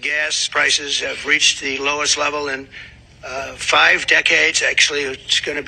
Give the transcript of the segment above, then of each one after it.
Gas prices have reached the lowest level in 5 decades. Actually, we're going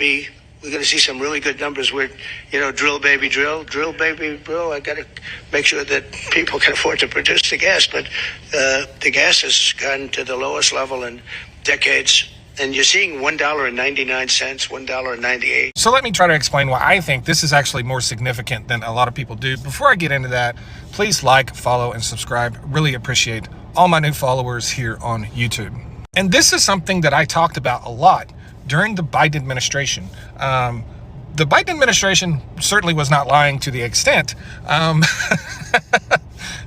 to see some really good numbers where, drill, baby, drill. I got to make sure that people can afford to produce the gas. But the gas has gone to the lowest level in decades. And you're seeing $1.99, $1.98. So let me try to explain why I think this is actually more significant than a lot of people do. Before I get into that, please like, follow, and subscribe. Really appreciate all my new followers here on YouTube. And this is something that I talked about a lot during the Biden administration. The Biden administration certainly was not lying to the extent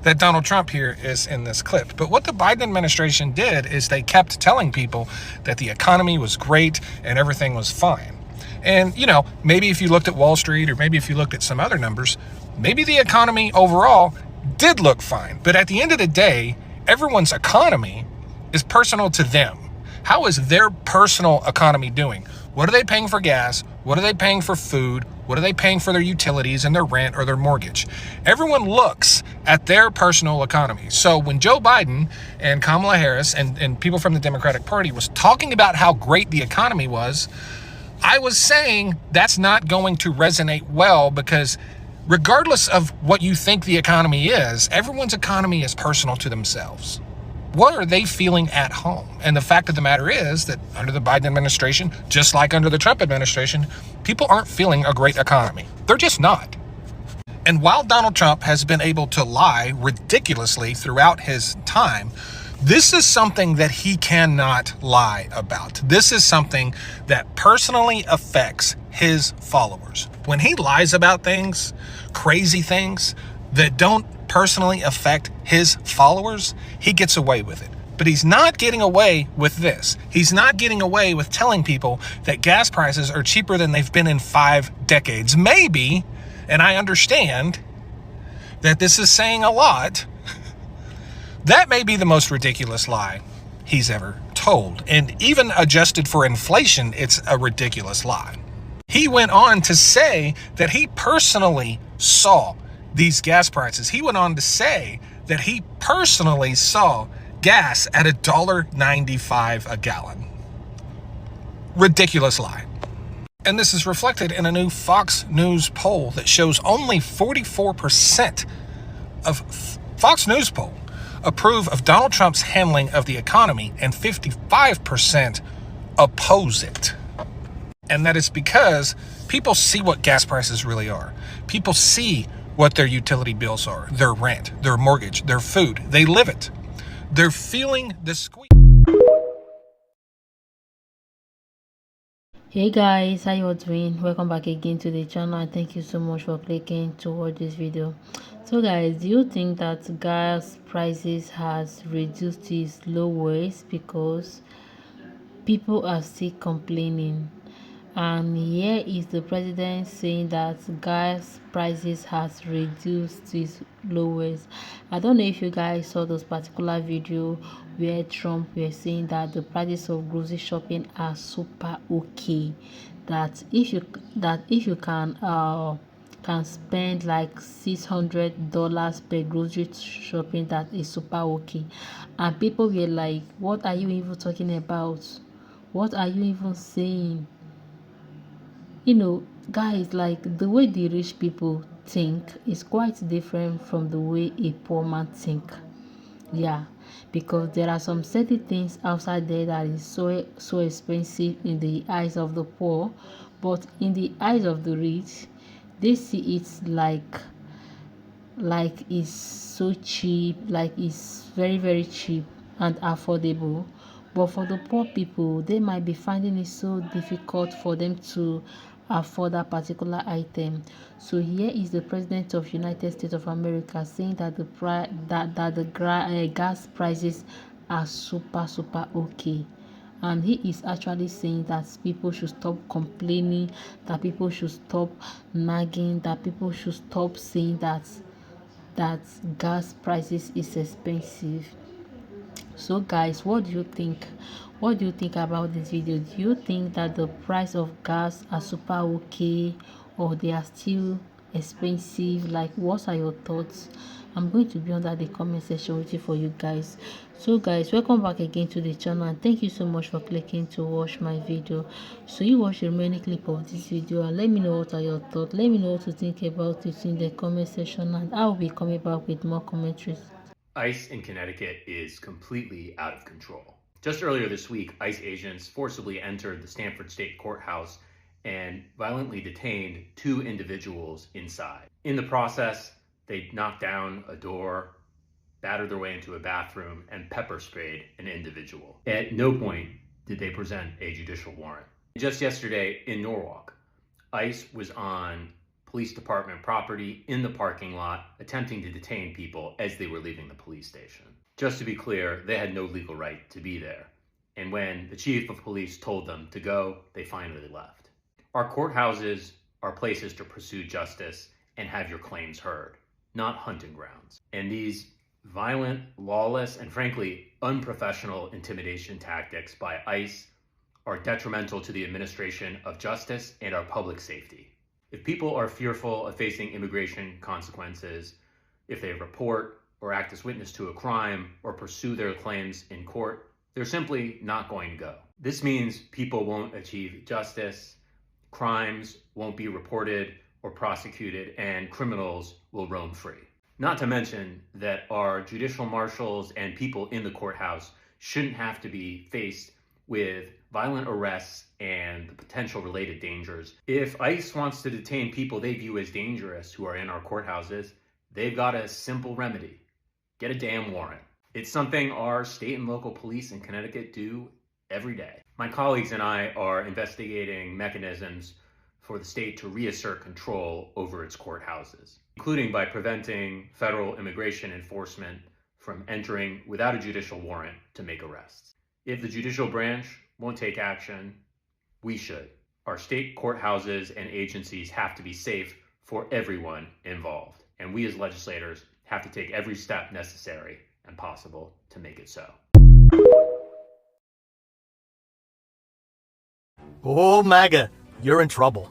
that Donald Trump here is in this clip. But what the Biden administration did is they kept telling people that the economy was great and everything was fine. And, maybe if you looked at Wall Street or maybe if you looked at some other numbers, maybe the economy overall did look fine. But at the end of the day, everyone's economy is personal to them. How is their personal economy doing? What are they paying for gas? What are they paying for food? What are they paying for their utilities and their rent or their mortgage? Everyone looks at their personal economy. So when Joe Biden and Kamala Harris and people from the Democratic Party was talking about how great the economy was, I was saying that's not going to resonate well, because regardless of what you think the economy is, everyone's economy is personal to themselves. What are they feeling at home? And the fact of the matter is that under the Biden administration, just like under the Trump administration, people aren't feeling a great economy. They're just not. And while Donald Trump has been able to lie ridiculously throughout his time, this is something that he cannot lie about. This is something that personally affects his followers. When he lies about things, crazy things that don't personally affect his followers, he gets away with it. But he's not getting away with this. He's not getting away with telling people that gas prices are cheaper than they've been in 5 decades. Maybe, and I understand that this is saying a lot, that may be the most ridiculous lie he's ever told. And even adjusted for inflation, it's a ridiculous lie. He went on to say that he personally saw these gas prices. He went on to say that he personally saw gas at $1.95 a gallon. Ridiculous lie. And this is reflected in a new Fox News poll that shows only 44% of Fox News poll approve of Donald Trump's handling of the economy and 55% oppose it. And that is because people see what gas prices really are. People see what their utility bills are, their rent, their mortgage, their food. They live it. They're feeling the squeeze. Hey guys, how you all doing? Welcome back again to the channel, and thank you so much for clicking to watch this video. So guys, do you think that gas prices has reduced to its lowest because people are still complaining? And here is the president saying that gas prices has reduced to its lowest. I don't know if you guys saw this particular video where Trump was saying that the prices of grocery shopping are super okay. That if you can spend like $600 per grocery shopping, that is super okay. And people were like, what are you even talking about? What are you even saying? Guys, like, the way the rich people think is quite different from the way a poor man think. Yeah, because there are some certain things outside there that is so expensive in the eyes of the poor, but in the eyes of the rich, they see it like it's so cheap, like it's very very cheap and affordable. But for the poor people, they might be finding it so difficult for them to afford that particular item. So here is the president of United States of America saying that the gas prices are super okay. And he is actually saying that people should stop complaining, that people should stop nagging, that people should stop saying that gas prices is expensive. So guys, what do you think? What do you think about this video? Do you think that the price of gas are super okay, or they are still expensive? Like, what are your thoughts? I'm going to be under the comment section waiting for you guys. So guys, welcome back again to the channel, and thank you so much for clicking to watch my video. So you watch the remaining clip of this video and let me know what are your thoughts. Let me know what you think about it in the comment section, and I'll be coming back with more commentaries. ICE in Connecticut is completely out of control. Just earlier this week, ICE agents forcibly entered the Stamford State Courthouse and violently detained 2 individuals inside. In the process, they knocked down a door, battered their way into a bathroom, and pepper sprayed an individual. At no point did they present a judicial warrant. Just yesterday in Norwalk, ICE was on police department property in the parking lot attempting to detain people as they were leaving the police station. Just to be clear, they had no legal right to be there. And when the chief of police told them to go, they finally left. Our courthouses are places to pursue justice and have your claims heard, not hunting grounds. And these violent, lawless, and frankly, unprofessional intimidation tactics by ICE are detrimental to the administration of justice and our public safety. If people are fearful of facing immigration consequences, if they report or act as witness to a crime or pursue their claims in court, they're simply not going to go. This means people won't achieve justice, crimes won't be reported or prosecuted, and criminals will roam free. Not to mention that our judicial marshals and people in the courthouse shouldn't have to be faced with violent arrests and the potential related dangers. If ICE wants to detain people they view as dangerous who are in our courthouses, they've got a simple remedy: get a damn warrant. It's something our state and local police in Connecticut do every day. My colleagues and I are investigating mechanisms for the state to reassert control over its courthouses, including by preventing federal immigration enforcement from entering without a judicial warrant to make arrests. If the judicial branch won't take action, we should. Our state courthouses and agencies have to be safe for everyone involved, and we as legislators have to take every step necessary and possible to make it so. Oh, MAGA, you're in trouble.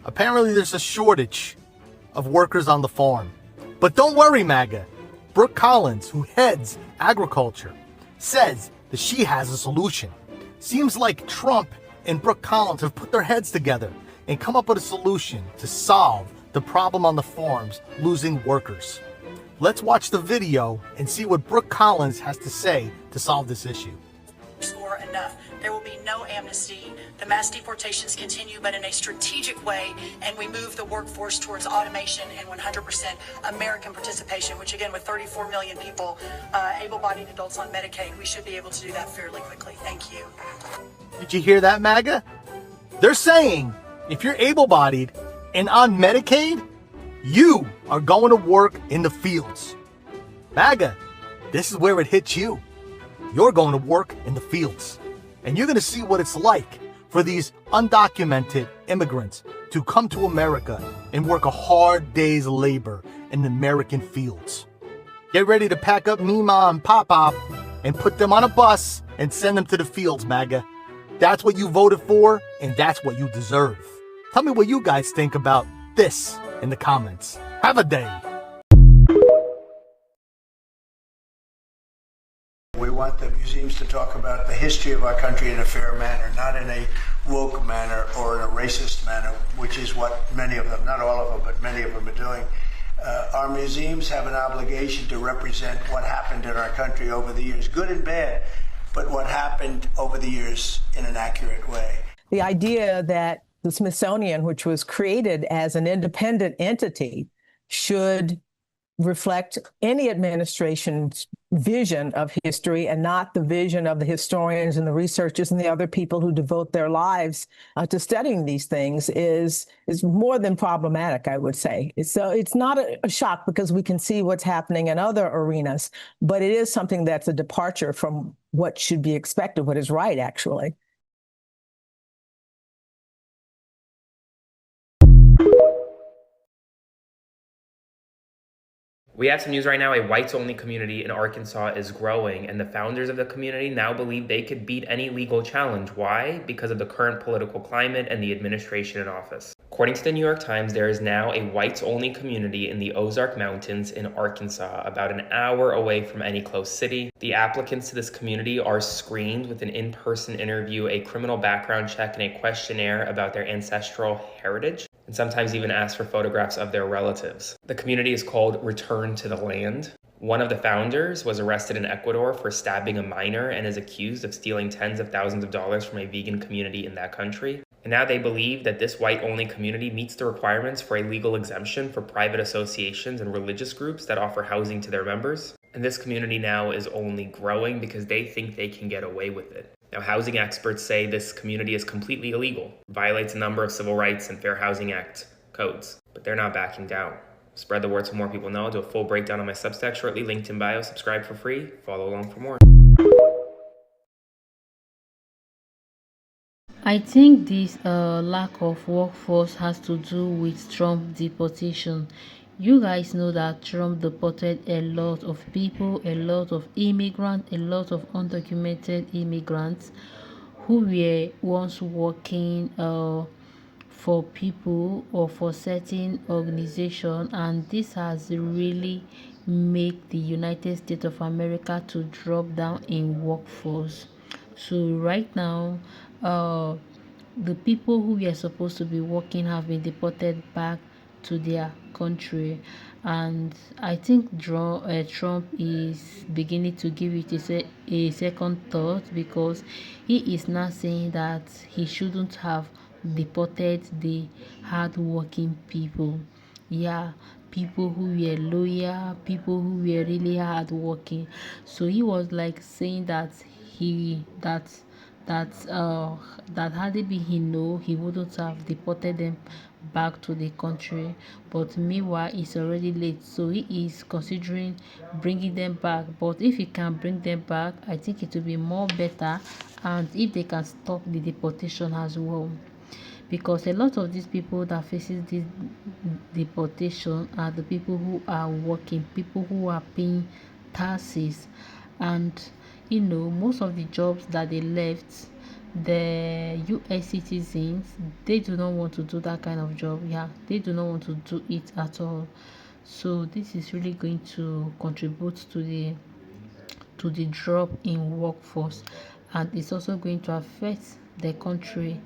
Apparently there's a shortage of workers on the farm. But don't worry, MAGA. Brooke Collins, who heads agriculture, says that she has a solution. Seems like Trump and Brooke Collins have put their heads together and come up with a solution to solve the problem on the farms losing workers. Let's watch the video and see what Brooke Collins has to say to solve this issue. Or enough. There will be no amnesty. The mass deportations continue, but in a strategic way, and we move the workforce towards automation and 100% American participation, which again, with 34 million people, able-bodied adults on Medicaid, we should be able to do that fairly quickly. Thank you. Did you hear that, MAGA? They're saying if you're able-bodied and on Medicaid, you are going to work in the fields. MAGA, this is where it hits you. You're going to work in the fields. And you're going to see what it's like for these undocumented immigrants to come to America and work a hard day's labor in the American fields. Get ready to pack up Mima and Pop-Pop and put them on a bus and send them to the fields, MAGA. That's what you voted for, and that's what you deserve. Tell me what you guys think about this in the comments. Have a day. We want the museums to talk about the history of our country in a fair manner, not in a woke manner or in a racist manner, which is what many of them, not all of them, but many of them are doing. Our museums have an obligation to represent what happened in our country over the years, good and bad, but what happened over the years in an accurate way. The idea that the Smithsonian, which was created as an independent entity, should reflect any administration's vision of history and not the vision of the historians and the researchers and the other people who devote their lives to studying these things is more than problematic, I would say. So it's not a shock because we can see what's happening in other arenas, but it is something that's a departure from what should be expected, what is right, actually. We have some news right now. A whites-only community in Arkansas is growing, and the founders of the community now believe they could beat any legal challenge. Why? Because of the current political climate and the administration in office. According to the New York Times, there is now a whites-only community in the Ozark Mountains in Arkansas, about an hour away from any close city. The applicants to this community are screened with an in-person interview, a criminal background check, and a questionnaire about their ancestral heritage, and sometimes even ask for photographs of their relatives. The community is called Return to the Land. One of the founders was arrested in Ecuador for stabbing a minor and is accused of stealing tens of thousands of dollars from a vegan community in that country. And now they believe that this white-only community meets the requirements for a legal exemption for private associations and religious groups that offer housing to their members. And this community now is only growing because they think they can get away with it. Now, housing experts say this community is completely illegal, violates a number of civil rights and Fair Housing Act codes, but they're not backing down. Spread the word so more people know. I'll do a full breakdown on my Substack shortly, linked in bio. Subscribe for free. Follow along for more. I think this lack of workforce has to do with Trump deportation. You guys know that Trump deported a lot of people, a lot of immigrants, a lot of undocumented immigrants who were once working for people or for certain organization, and this has really made the United States of America to drop down in workforce. So right now, the people who were supposed to be working have been deported back to their country, and I think Trump is beginning to give it a second thought, because he is now saying that he shouldn't have deported the hard-working people. Yeah, people who were loyal, people who were really hardworking. So he was like saying that he that that had it been he know, he wouldn't have deported them back to the country, but meanwhile it's already late, so he is considering bringing them back. But if he can bring them back, I think it will be more better, and if they can stop the deportation as well, because a lot of these people that faces this deportation are the people who are working, people who are paying taxes, and most of the jobs that they left, the US citizens, they do not want to do that kind of job. Yeah, they do not want to do it at all. So this is really going to contribute to the drop in workforce, and it's also going to affect the country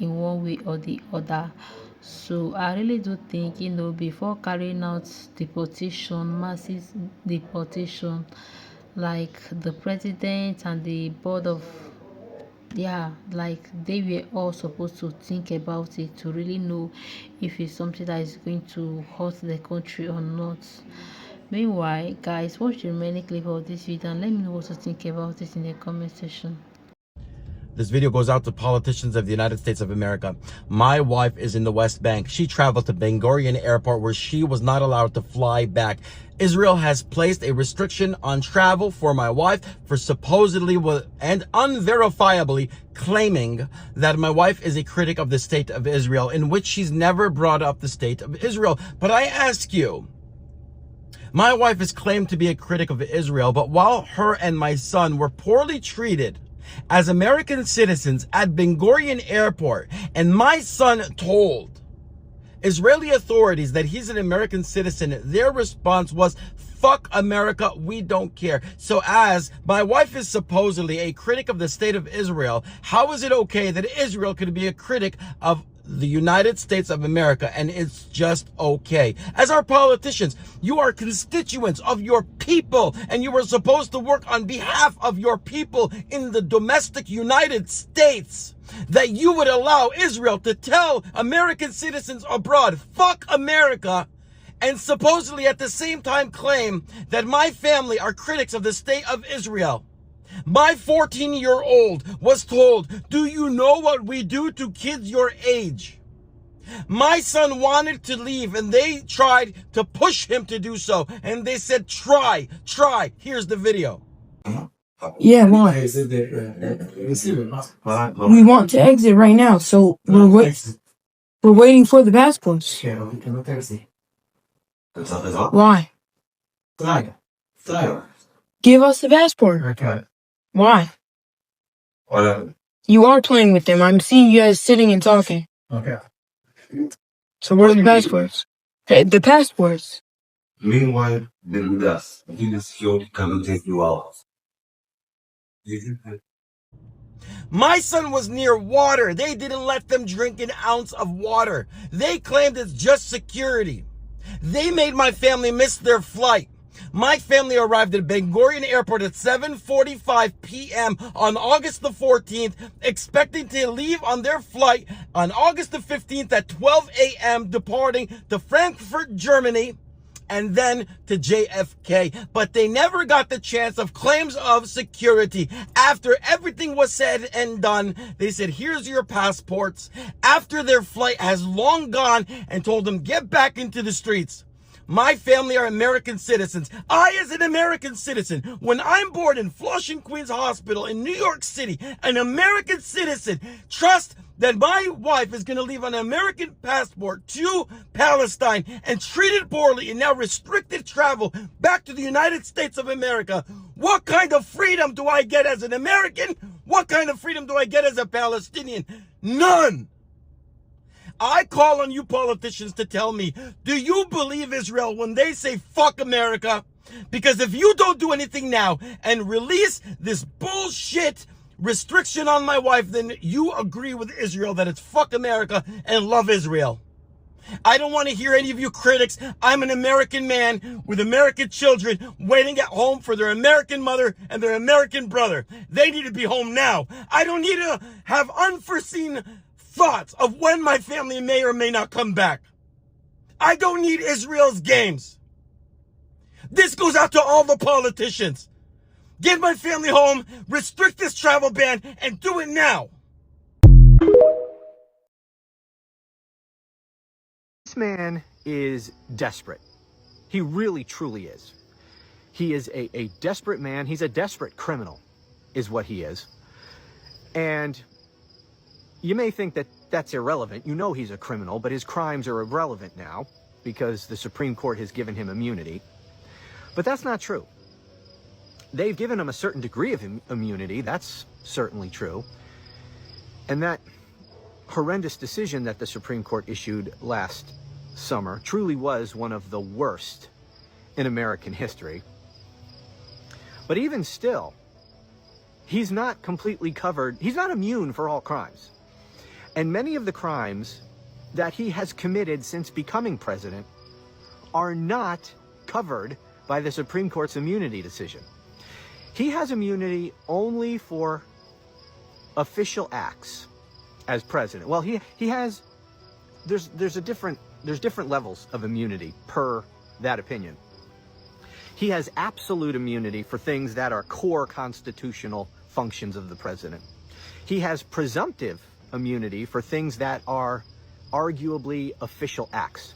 in one way or the other. So I really do think, before carrying out deportation, massive deportation, like the president and the board of, yeah, like they were all supposed to think about it to really know if it's something that is going to hurt the country or not. Meanwhile, guys, watch the remaining clip of this video and let me know what you think about it in the comment section. This video goes out to politicians of the United States of America. My wife is in the West Bank. She traveled to Ben Gurion Airport where she was not allowed to fly back. Israel has placed a restriction on travel for my wife for supposedly and unverifiably claiming that my wife is a critic of the state of Israel, in which she's never brought up the state of Israel. But I ask you, my wife is claimed to be a critic of Israel, but while her and my son were poorly treated as American citizens at Ben Gurion Airport, and my son told Israeli authorities that he's an American citizen, their response was, "Fuck America, we don't care." So as my wife is supposedly a critic of the state of Israel, how is it okay that Israel could be a critic of the United States of America, and it's just okay? As our politicians, you are constituents of your people, and you are supposed to work on behalf of your people in the domestic United States. That you would allow Israel to tell American citizens abroad, "Fuck America," and supposedly at the same time claim that my family are critics of the state of Israel. My 14-year-old was told, "Do you know what we do to kids your age?" My son wanted to leave, and they tried to push him to do so. And they said, try. Here's the video. Yeah, why? We want to exit right now, so we're waiting for the passports. Why? Give us the passport. Okay. Why? Whatever. You are playing with them. I'm seeing you guys sitting and talking. Okay. So where are the passports? The passports. Meanwhile, the leaders, the security come take you out. My son was near water. They didn't let them drink an ounce of water. They claimed it's just security. They made my family miss their flight. My family arrived at Ben Gurion Airport at 7:45 p.m. on August the 14th, expecting to leave on their flight on August the 15th at 12 a.m., departing to Frankfurt, Germany, and then to JFK, but they never got the chance of claims of security. After everything was said and done, they said, here's your passports, after their flight has long gone, and told them, get back into the streets. My family are American citizens. I, as an American citizen, when I'm born in Flushing Queens Hospital in New York City, an American citizen, trust that my wife is going to leave on an American passport to Palestine and treated poorly and now restricted travel back to the United States of America. What kind of freedom do I get as an American? What kind of freedom do I get as a Palestinian? None. I call on you politicians to tell me, do you believe Israel when they say fuck America? Because if you don't do anything now and release this bullshit restriction on my wife, then you agree with Israel that it's fuck America and love Israel. I don't want to hear any of you critics. I'm an American man with American children waiting at home for their American mother and their American brother. They need to be home now. I don't need to have unforeseen thoughts of when my family may or may not come back. I don't need Israel's games. This goes out to all the politicians. Get my family home, restrict this travel ban, and do it now. This man is desperate. He really, truly is. He is a desperate man. He's a desperate criminal, is what he is. And you may think that that's irrelevant. You know he's a criminal, but his crimes are irrelevant now because the Supreme Court has given him immunity. But that's not true. They've given him a certain degree of immunity. That's certainly true. And that horrendous decision that the Supreme Court issued last summer truly was one of the worst in American history. But even still, he's not completely covered. He's not immune for all crimes. And many of the crimes that he has committed since becoming president are not covered by the Supreme Court's immunity decision. He has immunity only for official acts as president. Well, he has, there's different levels of immunity per that opinion. He has absolute immunity for things that are core constitutional functions of the president. He has presumptive immunity for things that are arguably official acts.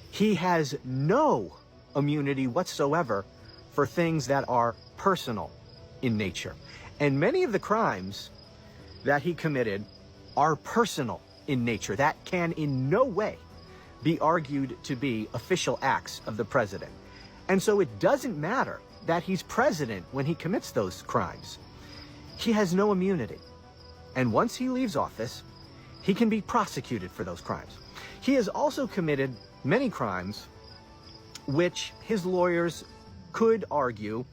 He has no immunity whatsoever for things that are personal in nature. And many of the crimes that he committed are personal in nature. That can in no way be argued to be official acts of the president. And so it doesn't matter that he's president when he commits those crimes. He has no immunity. And once he leaves office, he can be prosecuted for those crimes. He has also committed many crimes which his lawyers could argue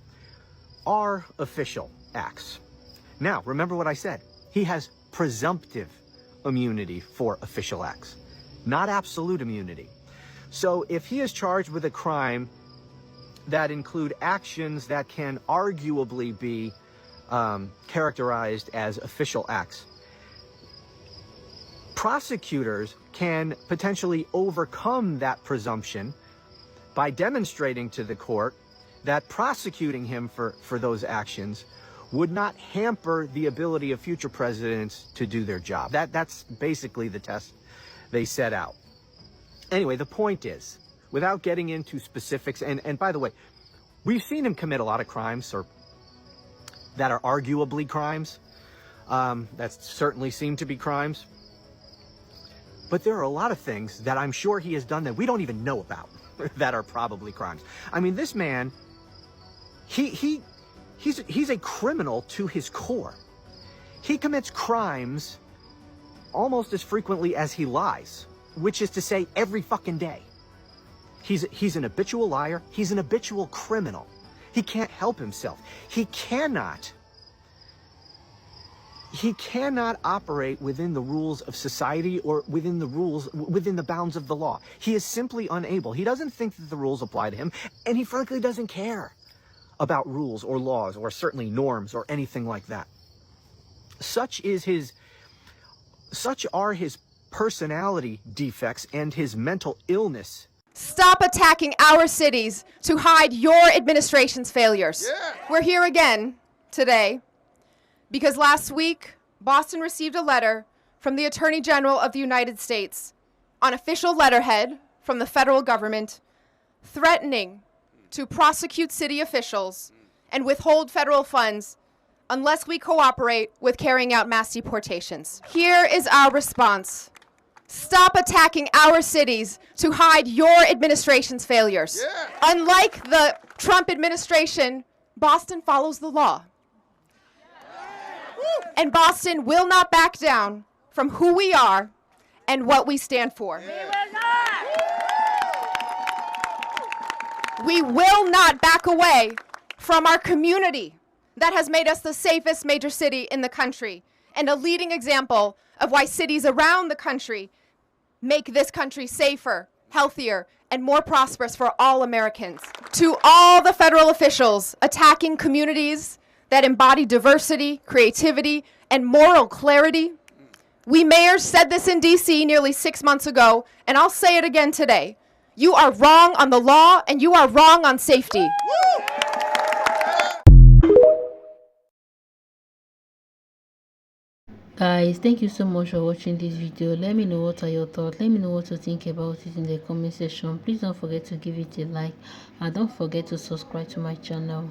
are official acts. Now, remember what I said. He has presumptive immunity for official acts, not absolute immunity. So if he is charged with a crime that include actions that can arguably be characterized as official acts, prosecutors can potentially overcome that presumption by demonstrating to the court that prosecuting him for those actions would not hamper the ability of future presidents to do their job. That's basically the test they set out. Anyway, the point is, without getting into specifics, and by the way, we've seen him commit a lot of crimes that are arguably crimes, that certainly seem to be crimes. But there are a lot of things that I'm sure he has done that we don't even know about that are probably crimes. I mean, this man, he's a criminal to his core. He commits crimes almost as frequently as he lies. which is to say every fucking day. He's an habitual liar. He's an habitual criminal. He can't help himself. He cannot operate within the rules of society or within the bounds of the law. He is simply unable. He doesn't think that the rules apply to him, and he frankly doesn't care about rules or laws or certainly norms or anything like that. Such are his personality defects and his mental illness. Stop attacking our cities to hide your administration's failures. Yeah. We're here again today because last week, Boston received a letter from the Attorney General of the United States on official letterhead from the federal government threatening to prosecute city officials and withhold federal funds unless we cooperate with carrying out mass deportations. Here is our response. Stop attacking our cities to hide your administration's failures. Yeah. Unlike the Trump administration, Boston follows the law. And Boston will not back down from who we are and what we stand for. We will not back away from our community that has made us the safest major city in the country and a leading example of why cities around the country make this country safer, healthier, and more prosperous for all Americans. To all the federal officials attacking communities that embody diversity, creativity, and moral clarity, we mayors said this in D.C. nearly 6 months ago, and I'll say it again today. You are wrong on the law, and you are wrong on safety. Guys, thank you so much for watching this video. Let me know what are your thoughts. Let me know what you think about it in the comment section. Please don't forget to give it a like and don't forget to subscribe to my channel.